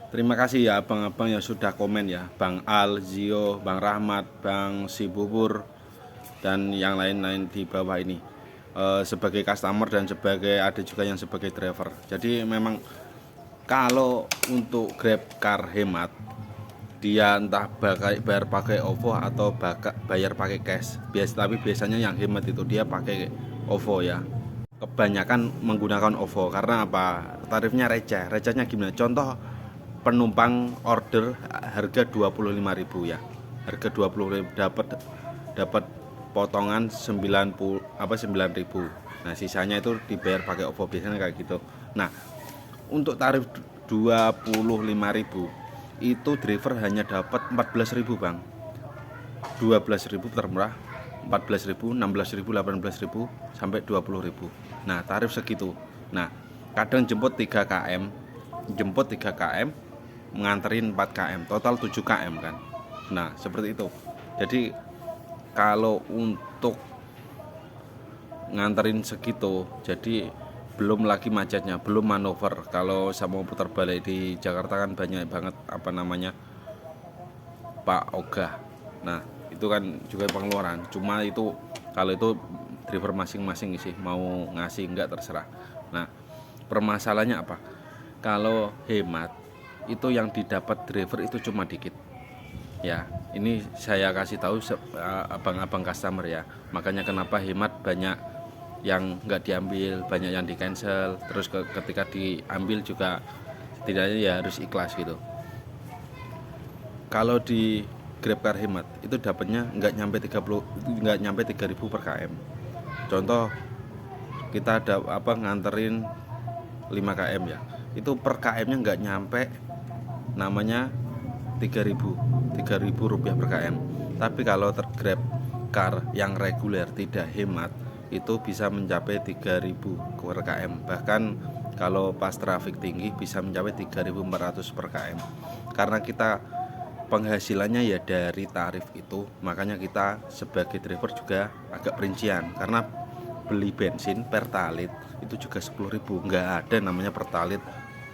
Terima kasih ya abang-abang yang sudah komen ya, Bang Al, Zio, Bang Rahmat, Bang Sibubur, dan yang lain-lain di bawah ini. Sebagai customer dan sebagai ada juga yang sebagai driver. Jadi memang kalau untuk Grab Car hemat, dia entah bayar pakai OVO atau bayar pakai cash. Tapi biasanya yang hemat itu dia pakai OVO ya. Kebanyakan menggunakan OVO karena apa? Tarifnya receh. Recehnya gimana? Contoh penumpang order harga 25.000 ya. Harga 20.000 dapat potongan 9.000. Nah, sisanya itu dibayar pakai OVO biasanya kayak gitu. Nah, untuk tarif 25.000 itu driver hanya dapat 14.000, Bang. 12.000 termurah, 14.000, 16.000, 18.000 sampai 20.000. Nah, tarif segitu. Nah, kadang jemput 3 km, menganterin 4 km, total 7 km kan. Nah, seperti itu. Jadi kalau untuk nganterin segitu, jadi belum lagi macetnya, belum manuver. Kalau saya mau putar balik di Jakarta kan banyak banget Pak Ogah. Nah, itu kan juga pengeluaran. Cuma itu kalau itu driver masing-masing sih mau ngasih enggak terserah. Nah, permasalahannya apa? Kalau hemat itu yang didapat driver itu cuma dikit. Ya, ini saya kasih tahu abang-abang customer ya. Makanya kenapa hemat banyak yang nggak diambil, banyak yang di cancel. Terus ketika diambil juga setidaknya ya harus ikhlas gitu. Kalau di GrabCar hemat itu dapatnya nggak nyampe 3.000 per km. Contoh kita ada nganterin 5 km ya. Itu per km-nya nggak nyampe namanya 3.000 rupiah per km. Tapi kalau GrabCar yang reguler tidak hemat itu bisa mencapai 3.000 per km. Bahkan kalau pas trafik tinggi bisa mencapai 3.400 per km. Karena kita penghasilannya ya dari tarif itu, makanya kita sebagai driver juga agak perincian. Karena beli bensin pertalit itu juga 10.000, nggak ada namanya pertalit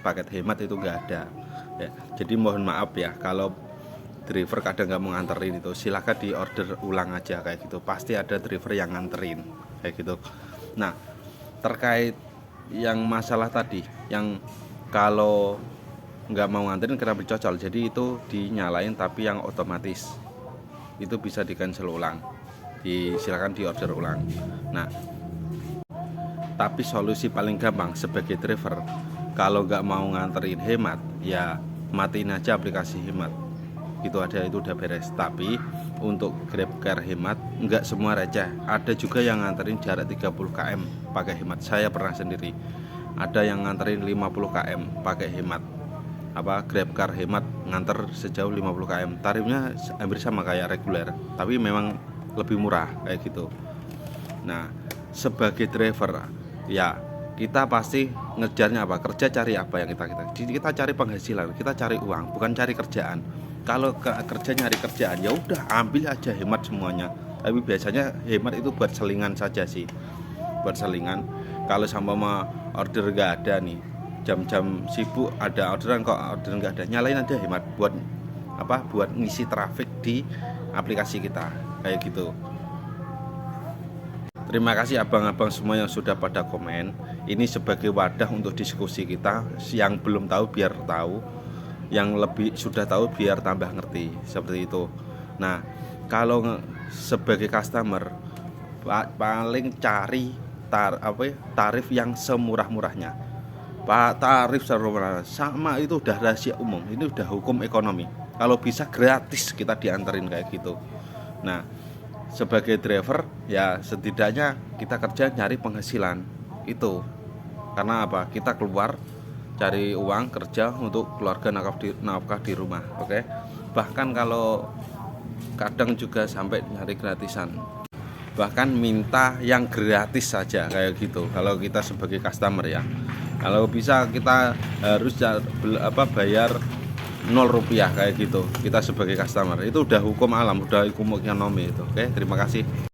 paket hemat, itu nggak ada ya. Jadi mohon maaf ya kalau driver kadang nggak mau nganterin, itu silahkan di order ulang aja kayak gitu, pasti ada driver yang nganterin kayak gitu. Nah, terkait yang masalah tadi yang kalau nggak mau nganterin kena dicocol, jadi itu dinyalain tapi yang otomatis itu bisa di cancel ulang, silakan di order ulang. Nah, tapi solusi paling gampang sebagai driver kalau nggak mau nganterin hemat ya matiin aja aplikasi hemat, itu udah beres. Tapi untuk GrabCar hemat nggak semua receh, ada juga yang nganterin jarak 30 km pakai hemat. Saya pernah sendiri ada yang nganterin 50 km pakai hemat, GrabCar hemat nganter sejauh 50 km, tarifnya hampir sama kayak reguler tapi memang lebih murah kayak gitu. Nah, sebagai driver ya kita pasti ngejarnya kerja cari apa yang kita cari penghasilan, kita cari uang, bukan cari kerjaan. Kalau kerja nyari kerjaan ya udah ambil aja hemat semuanya, tapi biasanya hemat itu buat selingan saja sih, buat selingan. Kalau sama order nggak ada nih, jam-jam sibuk ada orderan kok order nggak ada, nyalain aja hemat buat buat ngisi trafik di aplikasi kita kayak gitu. Terima kasih abang-abang semua yang sudah pada komen. Ini sebagai wadah untuk diskusi kita, yang belum tahu biar tahu, yang lebih sudah tahu biar tambah ngerti, seperti itu. Nah, kalau sebagai customer paling cari tarif yang semurah-murahnya. Tarif semurah sama itu udah rahasia umum, ini udah hukum ekonomi. Kalau bisa gratis kita dianterin kayak gitu. Nah, sebagai driver ya setidaknya kita kerja nyari penghasilan itu. Karena apa? Kita keluar cari uang, kerja untuk keluarga, nafkah di rumah, oke? Bahkan kalau kadang juga sampai nyari gratisan, bahkan minta yang gratis saja kayak gitu. Kalau kita sebagai customer ya, kalau bisa kita harus bayar 0 rupiah kayak gitu. Kita sebagai customer itu udah hukum alam, udah hukum ekonomi itu. Oke, terima kasih.